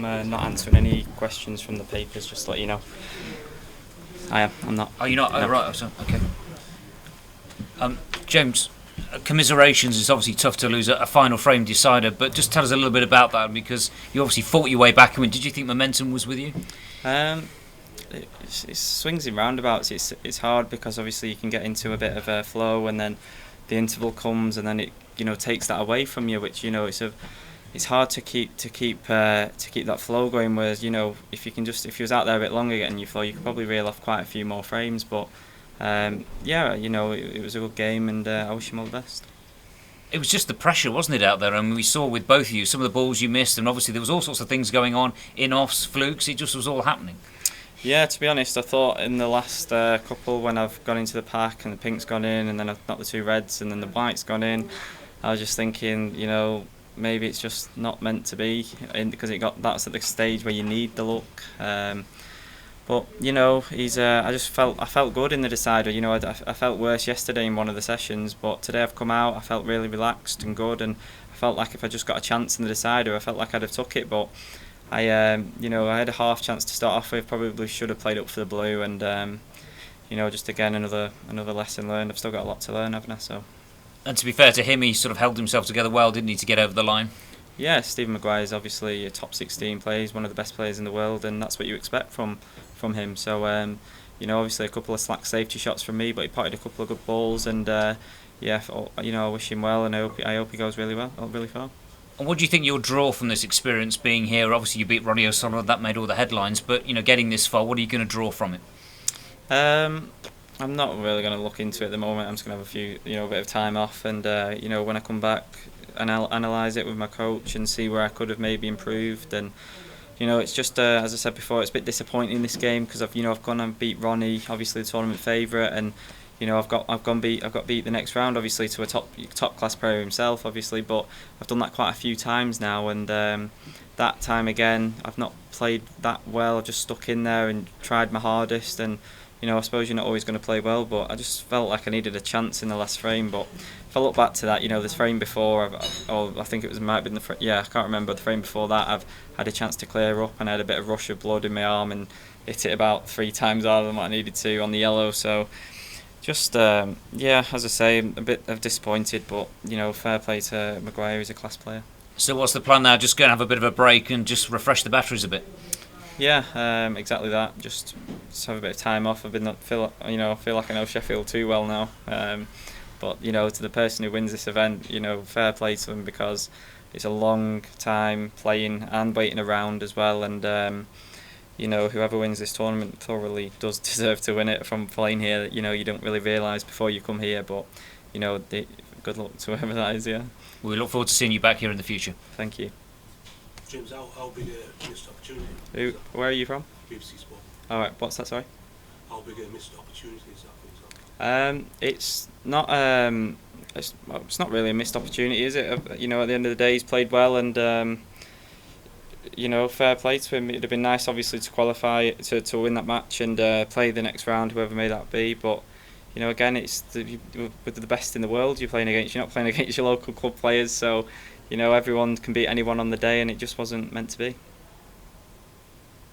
I'm not answering any questions from the papers, just to let you know. I am. I'm not. Oh, you're not? No. Oh, right. Okay. James, commiserations. It's obviously tough to lose a final frame decider, but just tell us a little bit about that, because you obviously fought your way back. I mean, did you think momentum was with you? It swings in roundabouts. It's hard because obviously you can get into a bit of a flow, and then the interval comes, and then it takes that away from you, which it's hard to keep that flow going. Whereas if you was out there a bit longer getting your flow, you could probably reel off quite a few more frames. But it was a good game, and I wish him all the best. It was just the pressure, wasn't it, out there? I mean, we saw with both of you some of the balls you missed, and obviously there was all sorts of things going on, in-offs, flukes. It just was all happening. Yeah, to be honest, I thought in the last couple, when I've gone into the pack and the pink's gone in, and then I've knocked the two reds, and then the white's gone in, I was just thinking, maybe it's just not meant to be, because that's at the stage where you need the luck. But I felt good in the decider. I felt worse yesterday in one of the sessions, but today I've come out. I felt really relaxed and good, and I felt like if I just got a chance in the decider, I felt like I'd have took it. But I had a half chance to start off with. Probably should have played up for the blue, and just again another lesson learned. I've still got a lot to learn, haven't I? So. And to be fair to him, he sort of held himself together well, didn't he, to get over the line? Yeah, Stephen Maguire is obviously a top 16 player. He's one of the best players in the world, and that's what you expect from him. So obviously a couple of slack safety shots from me, but he potted a couple of good balls, and I wish him well, and I hope he goes really far. And what do you think you'll draw from this experience being here? Obviously you beat Ronnie O'Sullivan, that made all the headlines, but getting this far, what are you going to draw from it? I'm not really going to look into it at the moment. I'm just going to have a bit of time off, and when I come back, and I'll analyse it with my coach and see where I could have maybe improved. And it's just as I said before, it's a bit disappointing in this game, because I've gone and beat Ronnie, obviously the tournament favourite, and I've got beat the next round, obviously, to a top class player himself, obviously, but I've done that quite a few times now, and that time again I've not played that well. I've just stuck in there and tried my hardest, and I suppose you're not always going to play well, but I just felt like I needed a chance in the last frame. But if I look back to that, this frame before, I think it might have been I can't remember, the frame before that, I've had a chance to clear up, and I had a bit of rush of blood in my arm and hit it about 3 times harder than what I needed to on the yellow. So just as I say, I'm a bit disappointed, but fair play to Maguire, he's a class player. So what's the plan now? Just going to have a bit of a break and just refresh the batteries a bit? Yeah, exactly that. Just have a bit of time off. I feel like I know Sheffield too well now. But to the person who wins this event, fair play to them, because it's a long time playing and waiting around as well. And whoever wins this tournament thoroughly does deserve to win it. From playing here, you don't really realise before you come here. But good luck to whoever that is. Yeah. We look forward to seeing you back here in the future. Thank you. James, how big a missed opportunity? Where are you from? BBC Sport. All right. What's that? Sorry. How big a missed opportunity is that, for example? It's not. It's not really a missed opportunity, is it? At the end of the day, he's played well, and fair play to him. It'd have been nice, obviously, to qualify to win that match and play the next round, whoever may that be. But again, it's with the best in the world you're playing against. You're not playing against your local club players, so everyone can beat anyone on the day, and it just wasn't meant to be.